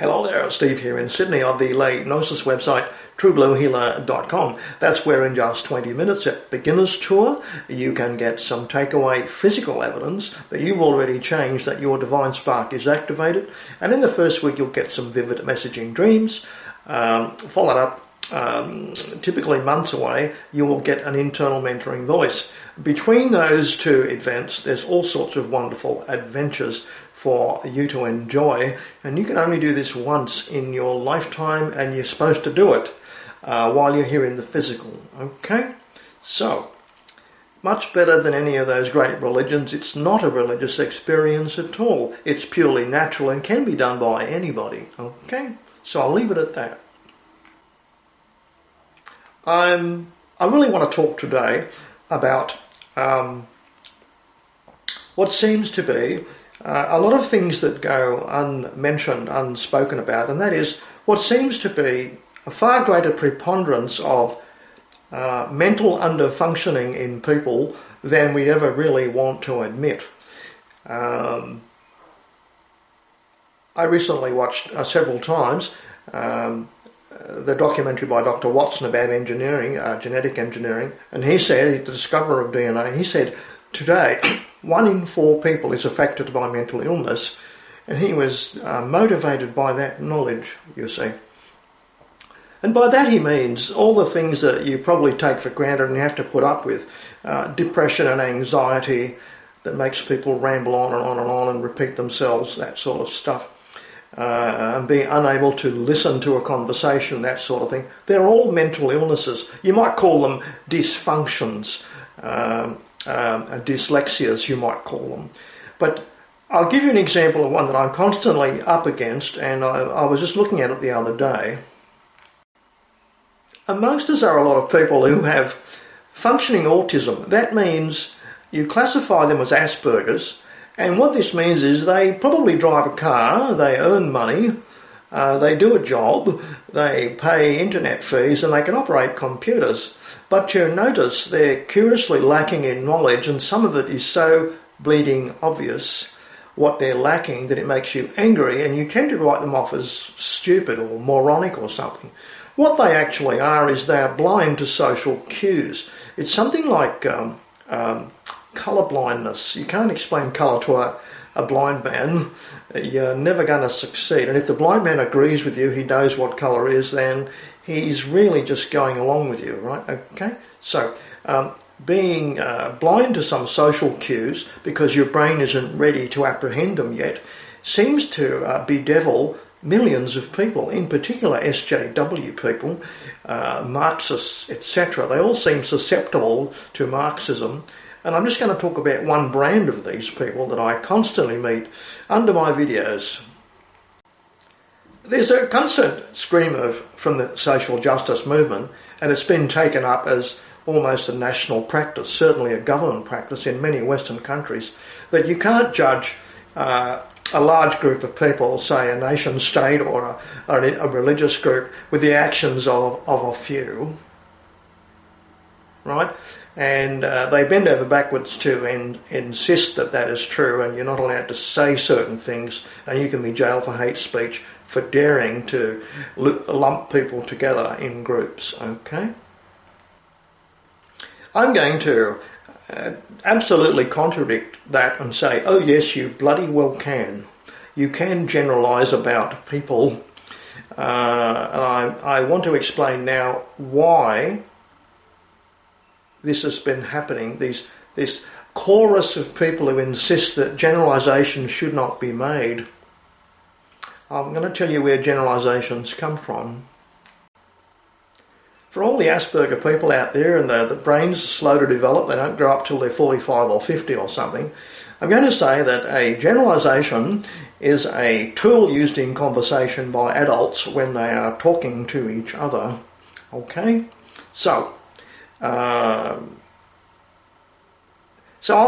Hello there, Steve here in Sydney of the Gnosis website, truebluehealer.com. That's where in just 20 minutes at Beginner's Tour, you can get some takeaway physical evidence that you've already changed, that your divine spark is activated. And in the first week, you'll get some vivid messaging dreams. Followed up, typically months away, you will get an internal mentoring voice. Between those two events, there's all sorts of wonderful adventures for you to enjoy, and you can only do this once in your lifetime, and you're supposed to do it while you're here in the physical. Okay, so much better than any of those great religions. It's not a religious experience at all. It's purely natural and can be done by anybody. Okay, so I'll leave it at that. I really want to talk today about what seems to be a lot of things that go unmentioned, unspoken about, and that is what seems to be a far greater preponderance of mental underfunctioning in people than we'd ever really want to admit. I recently watched several times the documentary by Dr. Watson about engineering, genetic engineering, and he said, the discoverer of DNA, he said, today, 1 in 4 people is affected by mental illness, and he was motivated by that knowledge, you see. And by that he means all the things that you probably take for granted and you have to put up with, depression and anxiety that makes people ramble on and on and on and repeat themselves, that sort of stuff, and be unable to listen to a conversation, that sort of thing. They're all mental illnesses. You might call them dysfunctions, dyslexias, you might call them. But I'll give you an example of one that I'm constantly up against, and I was just looking at it the other day. Amongst us are a lot of people who have functioning autism. That means you classify them as Asperger's, and what this means is they probably drive a car, they earn money, they do a job, they pay internet fees, and they can operate computers. But you notice they're curiously lacking in knowledge, and some of it is so bleeding obvious what they're lacking that it makes you angry, and you tend to write them off as stupid or moronic or something. What they actually are is they are blind to social cues. It's something like colour blindness. You can't explain colour to a blind man. You're never going to succeed. And if the blind man agrees with you, he knows what colour is, then he's really just going along with you, right? Okay? So, being blind to some social cues because your brain isn't ready to apprehend them yet seems to bedevil millions of people, in particular SJW people, Marxists, etc. They all seem susceptible to Marxism. And I'm just going to talk about one brand of these people that I constantly meet under my videos. There's a constant scream from the social justice movement, and it's been taken up as almost a national practice, certainly a government practice in many Western countries, that you can't judge a large group of people, say a nation state or a religious group, with the actions of a few, right? And they bend over backwards to insist that that is true, and you're not allowed to say certain things, and you can be jailed for hate speech for daring to lump people together in groups, okay? I'm going to absolutely contradict that and say, oh yes, you bloody well can. You can generalise about people, and I want to explain now why this has been happening, this chorus of people who insist that generalisations should not be made. I'm going to tell you where generalisations come from. For all the Asperger people out there, and the brains are slow to develop, they don't grow up till they're 45 or 50 or something, I'm going to say that a generalisation is a tool used in conversation by adults when they are talking to each other. Okay? So I'll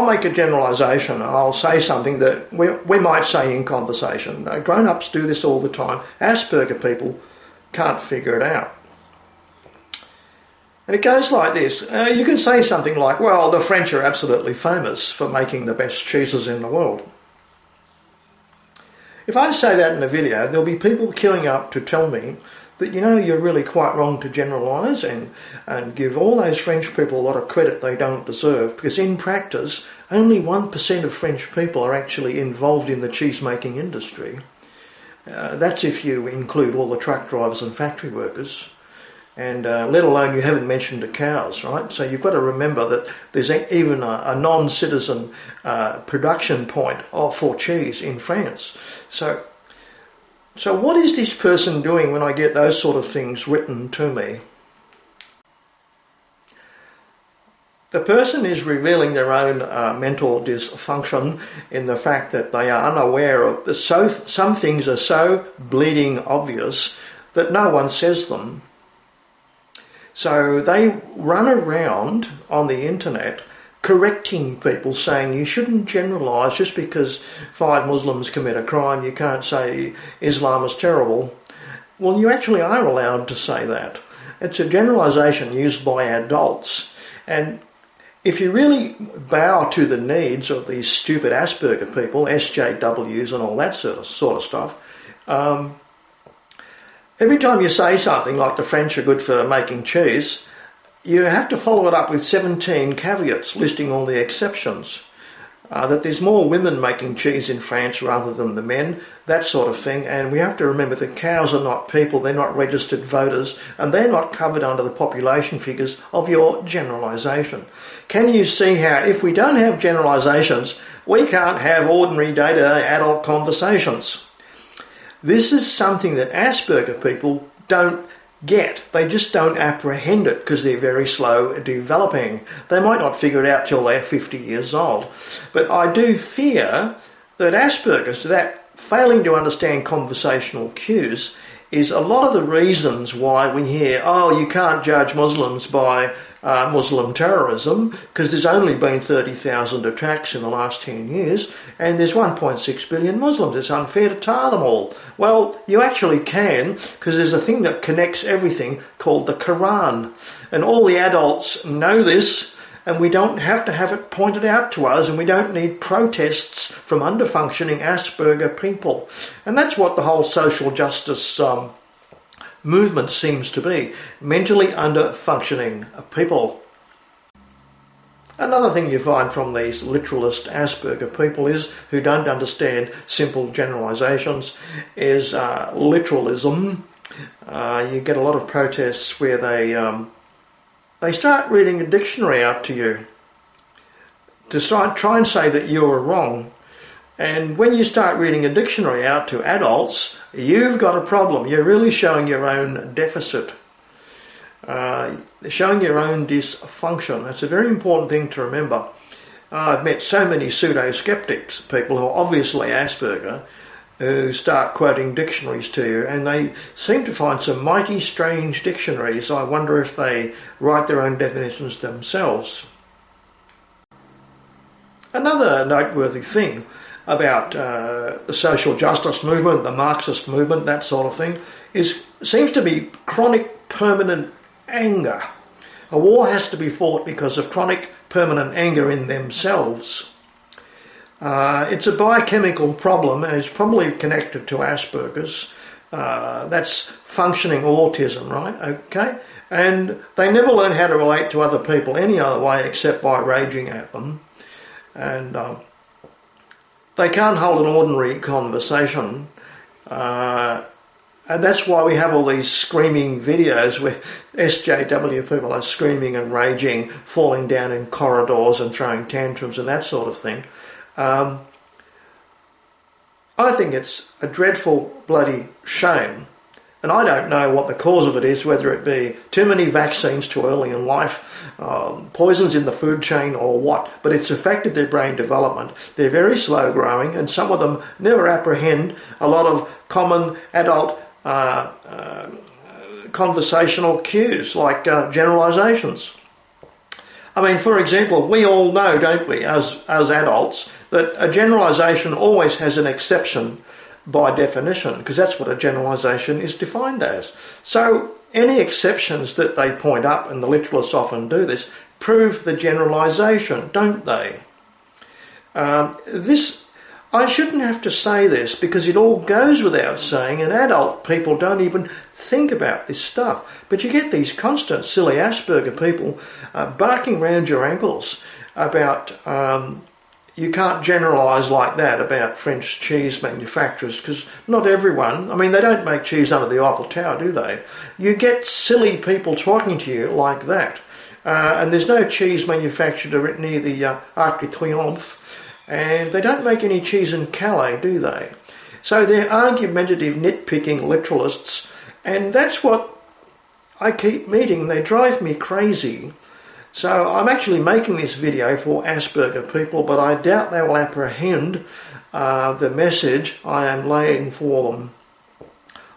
make a generalisation. I'll say something that we might say in conversation. Grown-ups do this all the time. Asperger people can't figure it out. And it goes like this. You can say something like, well, the French are absolutely famous for making the best cheeses in the world. If I say that in a video, there'll be people queuing up to tell me that, you're really quite wrong to generalise and give all those French people a lot of credit they don't deserve, because in practice, only 1% of French people are actually involved in the cheese-making industry. That's if you include all the truck drivers and factory workers. And let alone you haven't mentioned the cows, right? So you've got to remember that there's even a non-citizen production point for cheese in France. So what is this person doing when I get those sort of things written to me? The person is revealing their own mental dysfunction in the fact that they are unaware of some things are so bleeding obvious that no one says them. So they run around on the internet correcting people, saying you shouldn't generalise just because 5 Muslims commit a crime. You can't say Islam is terrible. Well, you actually are allowed to say that. It's a generalisation used by adults. And if you really bow to the needs of these stupid Asperger people, SJWs and all that sort of stuff, every time you say something like the French are good for making cheese, you have to follow it up with 17 caveats listing all the exceptions. That there's more women making cheese in France rather than the men, that sort of thing. And we have to remember that cows are not people, they're not registered voters, and they're not covered under the population figures of your generalisation. Can you see how if we don't have generalisations, we can't have ordinary day-to-day adult conversations? This is something that Asperger people don't get. They just don't apprehend it because they're very slow at developing. They might not figure it out till they're 50 years old. But I do fear that Asperger's, that failing to understand conversational cues, is a lot of the reasons why we hear, you can't judge Muslims by Muslim terrorism because there's only been 30,000 attacks in the last 10 years and there's 1.6 billion Muslims. It's unfair to tar them all. Well, you actually can, because there's a thing that connects everything called the Quran. And all the adults know this, and we don't have to have it pointed out to us, and we don't need protests from under-functioning Asperger people. And that's what the whole social justice movement seems to be, mentally under-functioning people. Another thing you find from these literalist Asperger people is, who don't understand simple generalisations, is literalism. You get a lot of protests where they start reading a dictionary out to you to try and say that you're wrong. And when you start reading a dictionary out to adults, you've got a problem. You're really showing your own deficit, showing your own dysfunction. That's a very important thing to remember. I've met so many pseudo-skeptics, people who are obviously Asperger, who start quoting dictionaries to you, and they seem to find some mighty strange dictionaries. I wonder if they write their own definitions themselves. Another noteworthy thing about the social justice movement, the Marxist movement, that sort of thing, seems to be chronic permanent anger. A war has to be fought because of chronic permanent anger in themselves. It's a biochemical problem, and it's probably connected to Asperger's. That's functioning autism, right? Okay? And they never learn how to relate to other people any other way except by raging at them. And they can't hold an ordinary conversation. And that's why we have all these screaming videos where SJW people are screaming and raging, falling down in corridors and throwing tantrums and that sort of thing. I think it's a dreadful bloody shame. And I don't know what the cause of it is, whether it be too many vaccines too early in life, poisons in the food chain or what, but it's affected their brain development. They're very slow growing, and some of them never apprehend a lot of common adult conversational cues, like generalisations. I mean, for example, we all know, don't we, as adults, that a generalisation always has an exception by definition, because that's what a generalisation is defined as. So any exceptions that they point up, and the literalists often do this, prove the generalisation, don't they? I shouldn't have to say this because it all goes without saying, and adult people don't even think about this stuff. But you get these constant silly Asperger people barking round your ankles about you can't generalise like that about French cheese manufacturers, because not everyone, I mean, they don't make cheese under the Eiffel Tower, do they? You get silly people talking to you like that. And there's no cheese manufactured near the Arc de Triomphe, and they don't make any cheese in Calais, do they? So they're argumentative, nitpicking literalists, and that's what I keep meeting. They drive me crazy. So I'm actually making this video for Asperger people, but I doubt they will apprehend the message I am laying for them.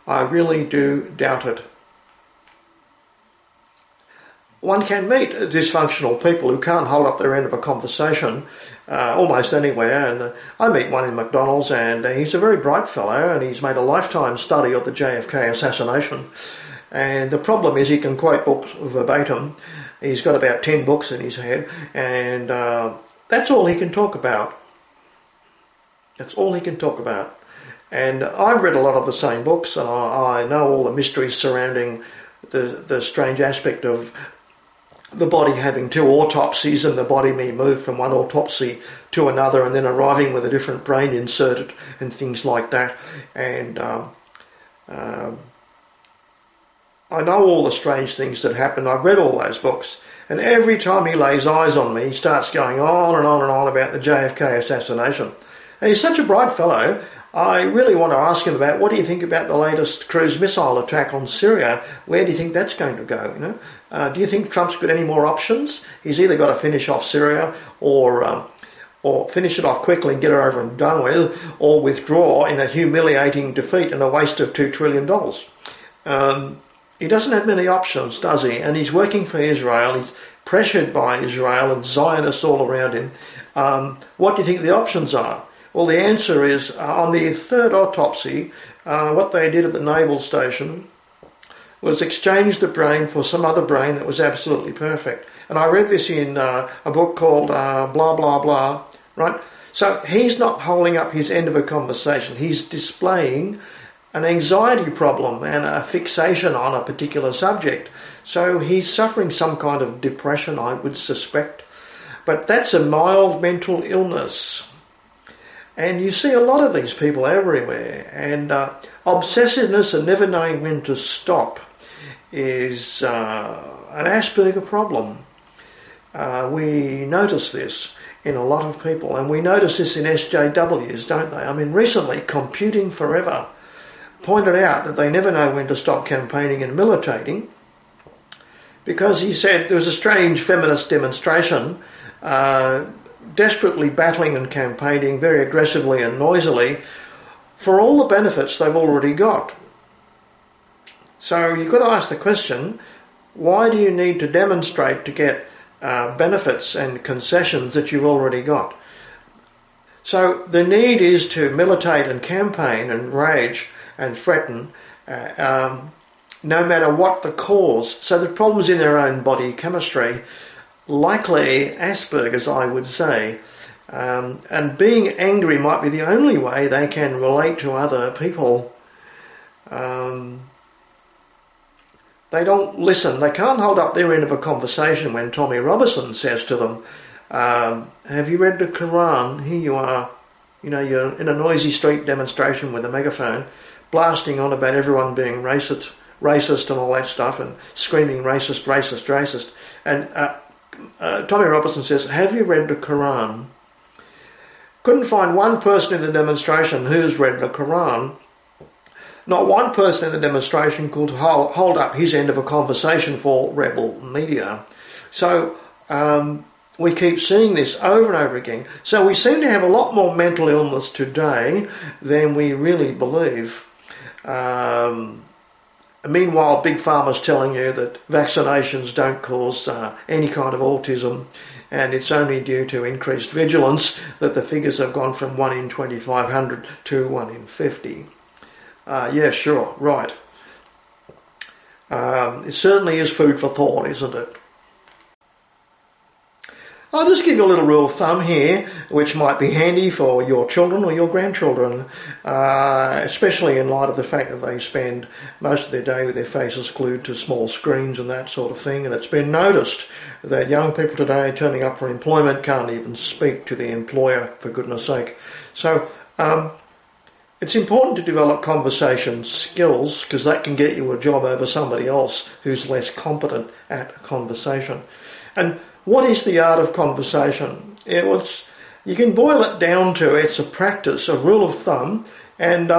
I really do doubt it. One can meet dysfunctional people who can't hold up their end of a conversation almost anywhere, and I meet one in McDonald's, and he's a very bright fellow, and he's made a lifetime study of the JFK assassination, and the problem is he can quote books verbatim. He's got about 10 books in his head, and that's all he can talk about. That's all he can talk about. And I've read a lot of the same books, and I know all the mysteries surrounding the strange aspect of the body having two autopsies, and the body may move from one autopsy to another and then arriving with a different brain inserted and things like that. And I know all the strange things that happen. I've read all those books, and every time he lays eyes on me, he starts going on and on and on about the JFK assassination. And he's such a bright fellow. I really want to ask him about, what do you think about the latest cruise missile attack on Syria? Where do you think that's going to go? You know, do you think Trump's got any more options? He's either got to finish off Syria or finish it off quickly and get it over and done with, or withdraw in a humiliating defeat and a waste of $2 trillion. He doesn't have many options, does he? And he's working for Israel. He's pressured by Israel and Zionists all around him. What do you think the options are? Well, the answer is, on the third autopsy, what they did at the naval station was exchange the brain for some other brain that was absolutely perfect. And I read this in a book called Blah, Blah, Blah, right? So he's not holding up his end of a conversation. He's displaying an anxiety problem and a fixation on a particular subject. So he's suffering some kind of depression, I would suspect. But that's a mild mental illness. And you see a lot of these people everywhere. And obsessiveness and never knowing when to stop is an Asperger problem. We notice this in a lot of people. And we notice this in SJWs, don't they? I mean, recently, Computing Forever pointed out that they never know when to stop campaigning and militating, because he said there was a strange feminist demonstration desperately battling and campaigning very aggressively and noisily for all the benefits they've already got. So you've got to ask the question, why do you need to demonstrate to get benefits and concessions that you've already got? So the need is to militate and campaign and rage and threaten, no matter what the cause. So the problems in their own body chemistry, likely Asperger's, I would say, and being angry might be the only way they can relate to other people. They don't listen. They can't hold up their end of a conversation when Tommy Robinson says to them, have you read the Quran? Here you are, you're in a noisy street demonstration with a megaphone, blasting on about everyone being racist and all that stuff, and screaming racist, racist, racist. And Tommy Robinson says, have you read the Quran? Couldn't find one person in the demonstration who's read the Quran. Not one person in the demonstration could hold up his end of a conversation for rebel media. So we keep seeing this over and over again. So we seem to have a lot more mental illness today than we really believe. Meanwhile, Big Pharma's telling you that vaccinations don't cause any kind of autism, and it's only due to increased vigilance that the figures have gone from 1 in 2,500 to 1 in 50. Yeah, sure, right. It certainly is food for thought, isn't it? I'll just give you a little rule of thumb here, which might be handy for your children or your grandchildren, especially in light of the fact that they spend most of their day with their faces glued to small screens and that sort of thing. And it's been noticed that young people today turning up for employment can't even speak to the employer, for goodness sake. So it's important to develop conversation skills, because that can get you a job over somebody else who's less competent at a conversation. And what is the art of conversation? You can boil it down to it's a practice, a rule of thumb, and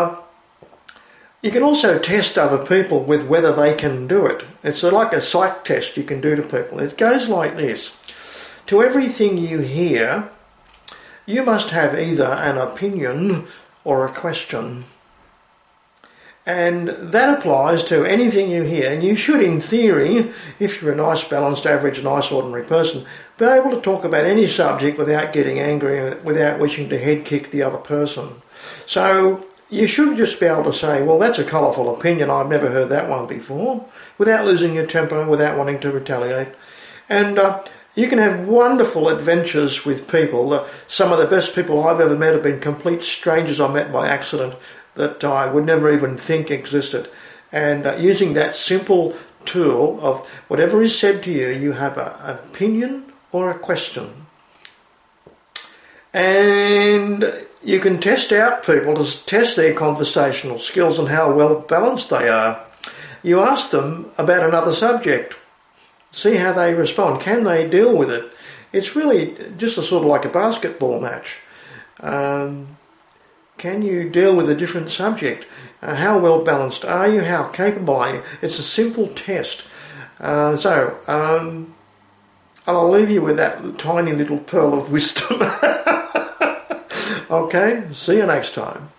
you can also test other people with whether they can do it. It's like a psych test you can do to people. It goes like this. To everything you hear, you must have either an opinion or a question. And that applies to anything you hear. And you should, in theory, if you're a nice, balanced, average, nice, ordinary person, be able to talk about any subject without getting angry, without wishing to head kick the other person. So you should just be able to say, well, that's a colourful opinion, I've never heard that one before, without losing your temper, without wanting to retaliate. And you can have wonderful adventures with people. Some of the best people I've ever met have been complete strangers I met by accident that I would never even think existed. And using that simple tool of whatever is said to you, you have an opinion or a question. And you can test out people to test their conversational skills and how well balanced they are. You ask them about another subject. See how they respond. Can they deal with it? It's really just a sort of like a basketball match. Can you deal with a different subject? How well balanced are you? How capable are you? It's a simple test. So I'll leave you with that tiny little pearl of wisdom. Okay, see you next time.